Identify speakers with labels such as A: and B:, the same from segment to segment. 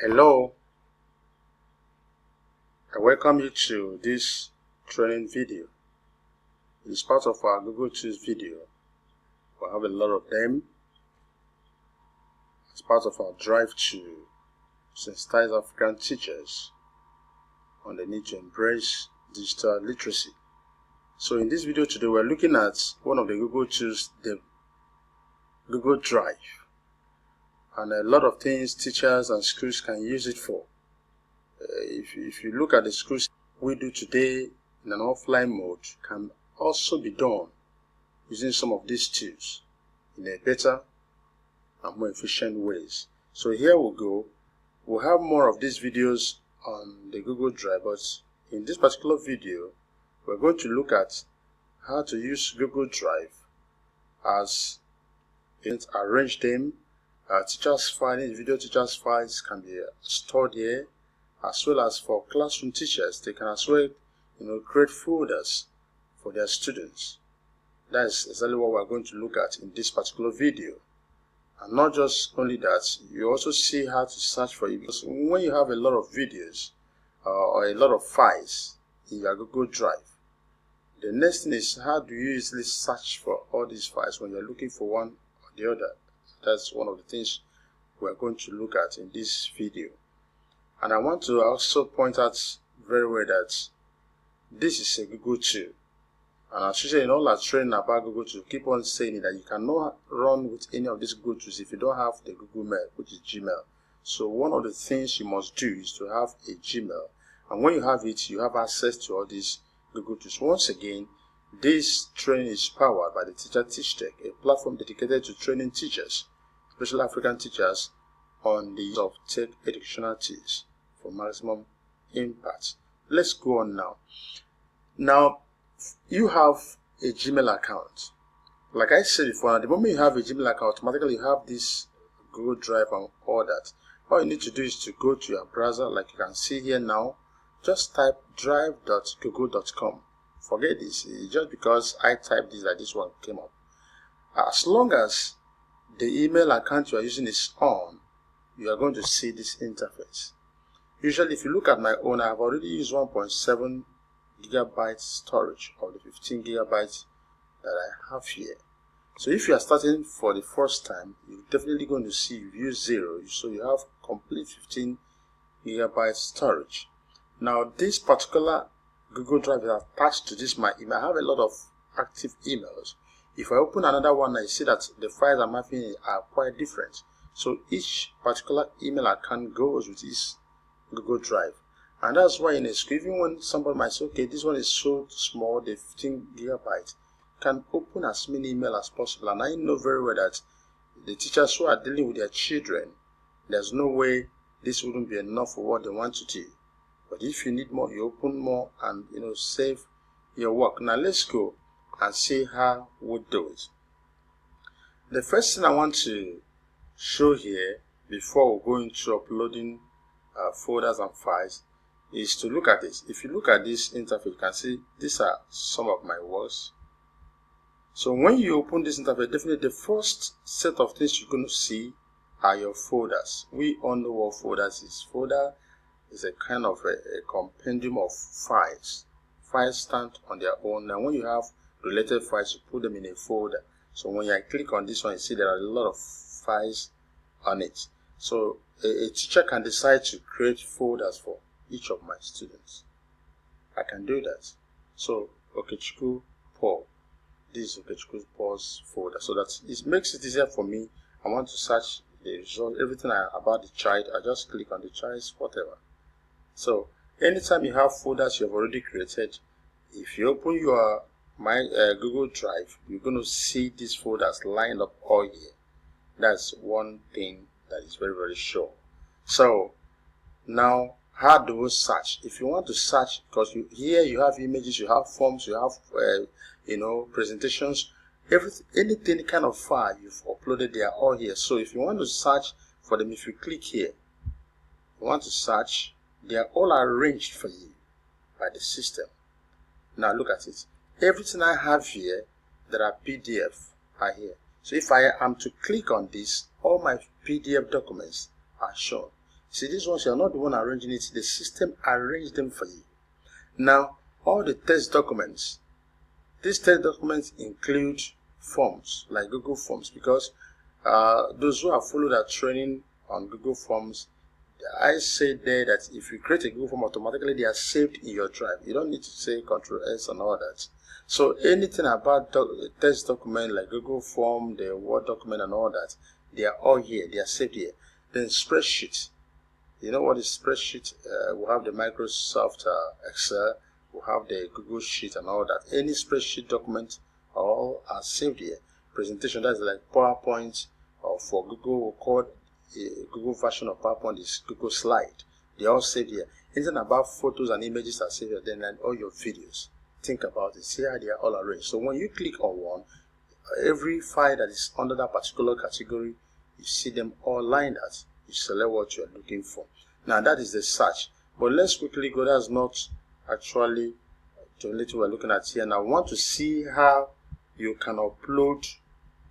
A: Hello, I welcome you to this training video. It's part of our Google Tools video. We have a lot of them. It's part of our drive to sensitize African teachers on the need to embrace digital literacy. So in this video today, we're looking at one of the Google Tools, the Google Drive, and a lot of things teachers and schools can use it for. If you look at the schools we do today in an offline mode, can also be done using some of these tools in a better and more efficient ways. So here we go. We'll have more of these videos on the Google Drive, but in this particular video, we're going to look at how to use Google Drive as arrange them. Teachers' files, individual teachers' files can be stored here, as well as for classroom teachers. They can as well, create folders for their students. That's exactly what we're going to look at in this particular video. And not just only that, you also see how to search for it. Because when you have a lot of videos or a lot of files in your Google Drive, the next thing is, how do you easily search for all these files when you're looking for one or the other? That's one of the things we're going to look at in this video. And I want to also point out very well that this is a Google tool. And as usual, in all our training about Google tools, keep on saying that you cannot run with any of these Google tools if you don't have the Google Mail, which is Gmail. So one of the things you must do is to have a Gmail. And when you have it, you have access to all these Google tools. Once again, this training is powered by the Teacher Teach Tech, a platform dedicated to training teachers, especially African teachers, on the use of tech educational tools for maximum impact. Let's go on now. Now, you have a Gmail account. Like I said before, at the moment you have a Gmail account, automatically you have this Google Drive and all that. All you need to do is to go to your browser, like you can see here now. Just type drive.google.com. Forget this, it's just because I typed this that this one came up. As long as the email account you are using is on, you are going to see this interface. Usually, if you look at my own, I have already used 1.7 gigabytes storage of the 15 gigabytes that I have here. So if you are starting for the first time, you're definitely going to see you've used 0, so you have complete 15 gigabytes storage. Now, this particular Google Drive is attached to this my email. I have a lot of active emails. If I open another one, I see that the files I'm having are quite different. So each particular email account goes with this Google Drive. And that's why in a school, even when somebody might say, okay, this one is so small, the 15 gigabytes, can open as many emails as possible. And I know very well that the teachers who are dealing with their children, there's no way this wouldn't be enough for what they want to do. But if you need more, you open more and save your work. Now let's go and see how we do it. The first thing I want to show here before we go into uploading folders and files is to look at this. If you look at this interface, you can see these are some of my works. So when you open this interface, definitely the first set of things you're going to see are your folders. We all know what folders is. Folder is a kind of a compendium of files. Files stand on their own. Now when you have related files, you put them in a folder. So when I click on this one, you see there are a lot of files on it. So a teacher can decide to create folders for each of my students. I can do that. So Okechukwu Paul, this is Okechukwu Paul's folder. So that it makes it easier for me. I want to search the result, everything about the child. I just click on the child's whatever. So anytime you have folders you have already created, if you open your Google Drive, you're going to see these folders lined up all here. That's one thing that is very, very sure. So now, how do we search? If you want to search, because here you have images, you have forms, you have presentations, anything kind of file you've uploaded, they are all here. So if you want to search for them, if you click here, you want to search, they are all arranged for you by the system. Now look at it. Everything I have here that are PDF are here. So if I am to click on this, all my PDF documents are shown. See, these ones, you are not the one arranging it. The system arranged them for you. Now, all the test documents, these test documents include forms, like Google Forms, because those who have followed our training on Google Forms, I say there that if you create a Google Form, automatically they are saved in your drive. You don't need to say Control S and all that. So anything about test document like Google Form, the Word document and all that, they are all here. They are saved here. Then spreadsheet. You know what is spreadsheet? We have the Microsoft Excel. We have the Google Sheet and all that. Any spreadsheet document all are saved here. Presentation, that's like PowerPoint, or for Google, we call a Google version of PowerPoint is Google Slide. They are all saved here. Anything about photos and images are saved here. Then all your videos. Think about it. See how they are all arranged. So when you click on one, every file that is under that particular category, you see them all lined out. You select what you are looking for. Now that is the search. But let's quickly go. That's not actually the only thing we're looking at here. Now I want to see how you can upload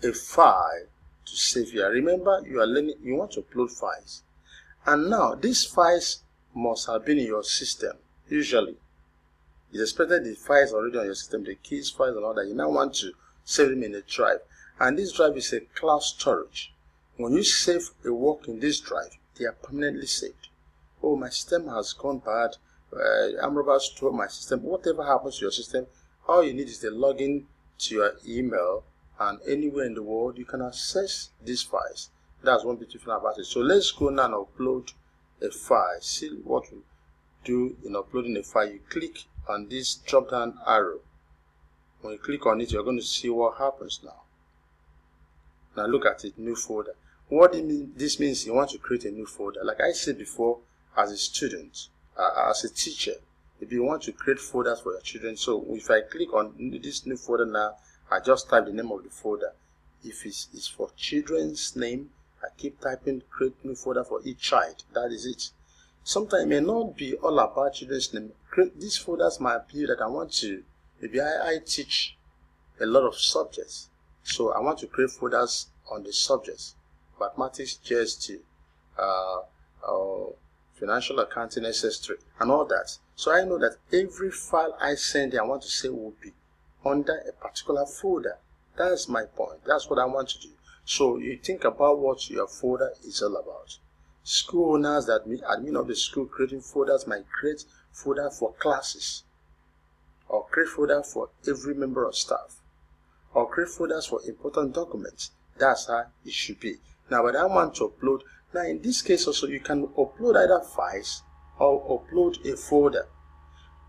A: a file to save here. Remember, you are learning, you want to upload files. And now these files must have been in your system. Usually, it's expected the files already on your system, the keys, files and all that. You now want to save them in a drive. And this drive is a cloud storage. When you save a work in this drive, they are permanently saved. Oh, my system has gone bad. I'm about to store my system. Whatever happens to your system, all you need is the login to your email, and anywhere in the world you can access these files. That's one beautiful thing about it. So let's go now and upload a file. See what we do in uploading a file. You click on this drop down arrow. When you click on it, you're going to see what happens now. Now look at it, new folder. What this means, you want to create a new folder. Like I said before, as a student, as a teacher, if you want to create folders for your children, so if I click on this new folder now, I just type the name of the folder. If it's for children's name, I keep typing create new folder for each child. That is it. Sometimes it may not be all about children's name. These folders might be that I want to, maybe I teach a lot of subjects. So I want to create folders on the subjects. Mathematics, GST, financial accounting, SS3, and all that. So I know that every file I send there, I want to say will be under a particular folder. That's my point. That's what I want to do. So you think about what your folder is all about. School owners, that admin of the school, creating folders might create folder for classes, or create folder for every member of staff, or create folders for important documents. That's how it should be. Now, but I want to upload. Now, in this case also, you can upload either files or upload a folder.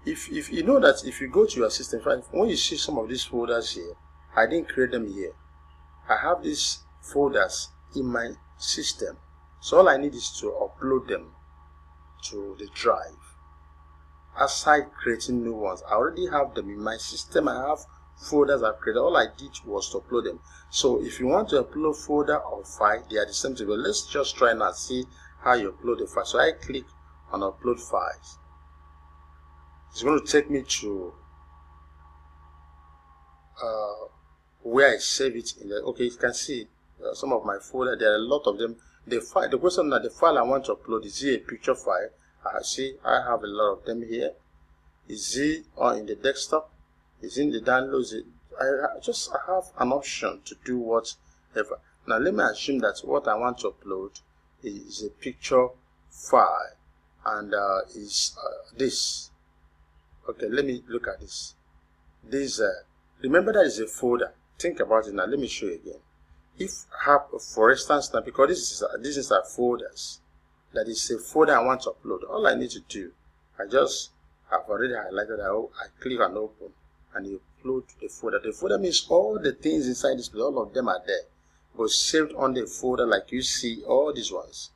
A: If you know that if you go to your system, when you see some of these folders here, I didn't create them here. I have these folders in my system. So all I need is to upload them to the drive. Aside creating new ones, I already have them in my system. I have folders I've created. All I did was to upload them. So if you want to upload folder or file, they are the same thing. But let's just try and see how you upload the file. So I click on upload files. It's going to take me to where I save it in the, okay, you can see some of my folder. There are a lot of them. The question that the file I want to upload, is it a picture file? I see I have a lot of them here. Is it on in the desktop? Is in the downloads? I have an option to do whatever. Now let me assume that what I want to upload is a picture file, and is this. Okay, let me look at this. This remember that is a folder. Think about it now. Let me show you again. If I have, for instance, now because this is a folders, that is a folder I want to upload. All I need to do, I've already highlighted. I click on open, and you upload the folder. The folder means all the things inside this, all of them are there, but saved on the folder, like you see all these ones.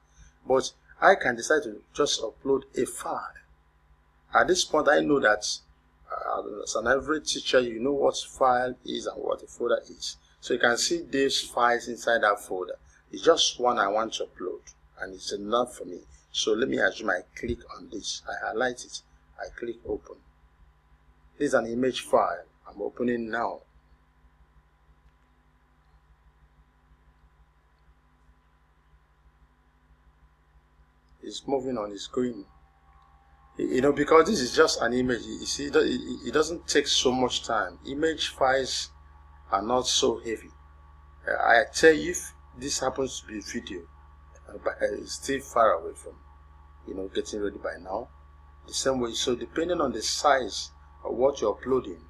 A: But I can decide to just upload a file. At this point, I know that as an average teacher, you know what file is and what a folder is. So you can see these files inside that folder. It's just one I want to upload, and it's enough for me. So let me assume I click on this. I highlight it. I click open. This is an image file I'm opening now. It's moving on, it's going. You know, because this is just an image. You see, it doesn't take so much time. Image files are not so heavy. I tell you, if this happens to be video, but it's still far away from, you know, getting ready by now. The same way, so depending on the size of what you're uploading,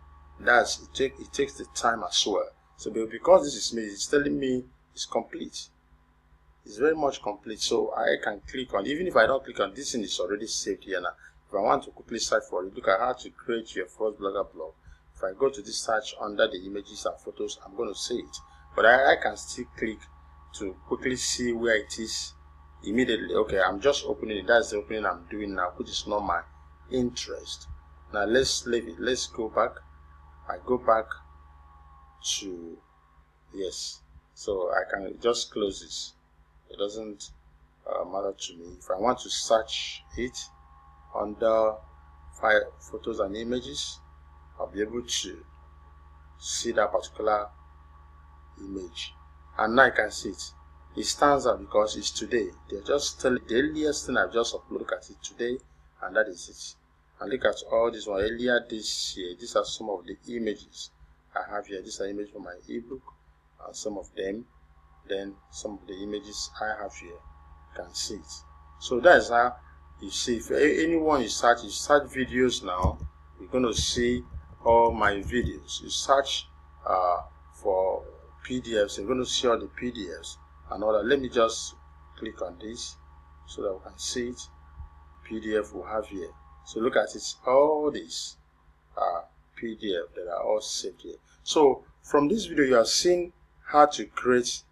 A: it takes the time as well. So because this is me, it's telling me it's complete. It's very much complete. So I can click on, even if I don't click on, this thing is already saved here now. If I want to quickly search for it, look at how to create your first Blogger blog. If I go to this search under the images and photos, I'm going to see it. But I can still click to quickly see where it is immediately. Okay, I'm just opening it. That's the opening I'm doing now, which is not my interest. Now let's leave it. Let's go back. I go back to, yes, so I can just close this. It doesn't matter to me. If I want to search it under file, photos and images, I'll be able to see that particular image, and now I can see it. It stands out because it's today. They're just telling the earliest thing I've just uploaded. Look at it today, and that is it. And look at all this one earlier this year. These are some of the images I have here. These are images from my ebook, and some of them. Then some of the images I have here, you can see it. So that's how you see. If anyone you search videos now, you're going to see all my videos. You search for PDFs, you're going to see all the PDFs and all that. Let me just click on this so that we can see it. PDF we have here. So look at it. All these PDF that are all saved here. So from this video, you are seeing how to create.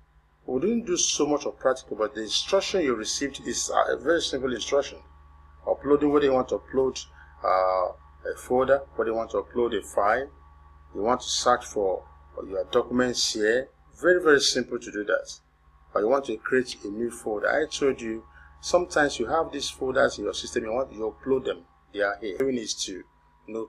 A: We didn't do so much of practical, but the instruction you received is a very simple instruction. Uploading, whether you want to upload a folder, whether you want to upload a file, you want to search for your documents here. Very, very simple to do that. Or you want to create a new folder. I told you, sometimes you have these folders in your system, you upload them. They are here. Doing is to,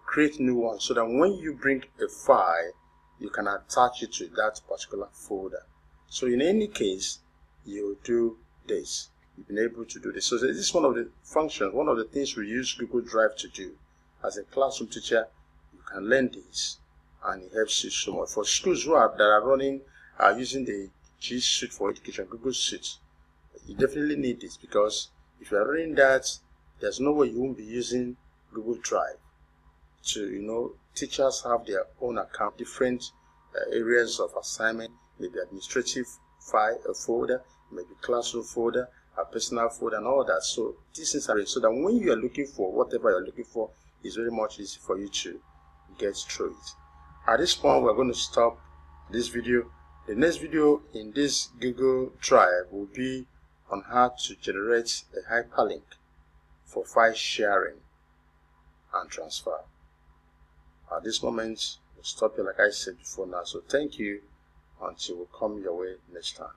A: create new ones so that when you bring a file, you can attach it to that particular folder. So in any case, you do this. You've been able to do this. So this is one of the functions, one of the things we use Google Drive to do. As a classroom teacher, you can learn this, and it helps you so much. For schools that are running, using the G Suite for Education, Google Suite, you definitely need this, because if you are running that, there's no way you won't be using Google Drive. To, teachers have their own account, different areas of assignment. Maybe administrative file, a folder, maybe classroom folder, a personal folder, and all that. So these things are so that when you are looking for whatever you're looking for, it's very much easy for you to get through it. At this point, we're going to stop this video. The next video in this Google Drive will be on how to generate a hyperlink for file sharing and transfer. At this moment, we'll stop here like I said before now. So thank you. Until we come your way next time.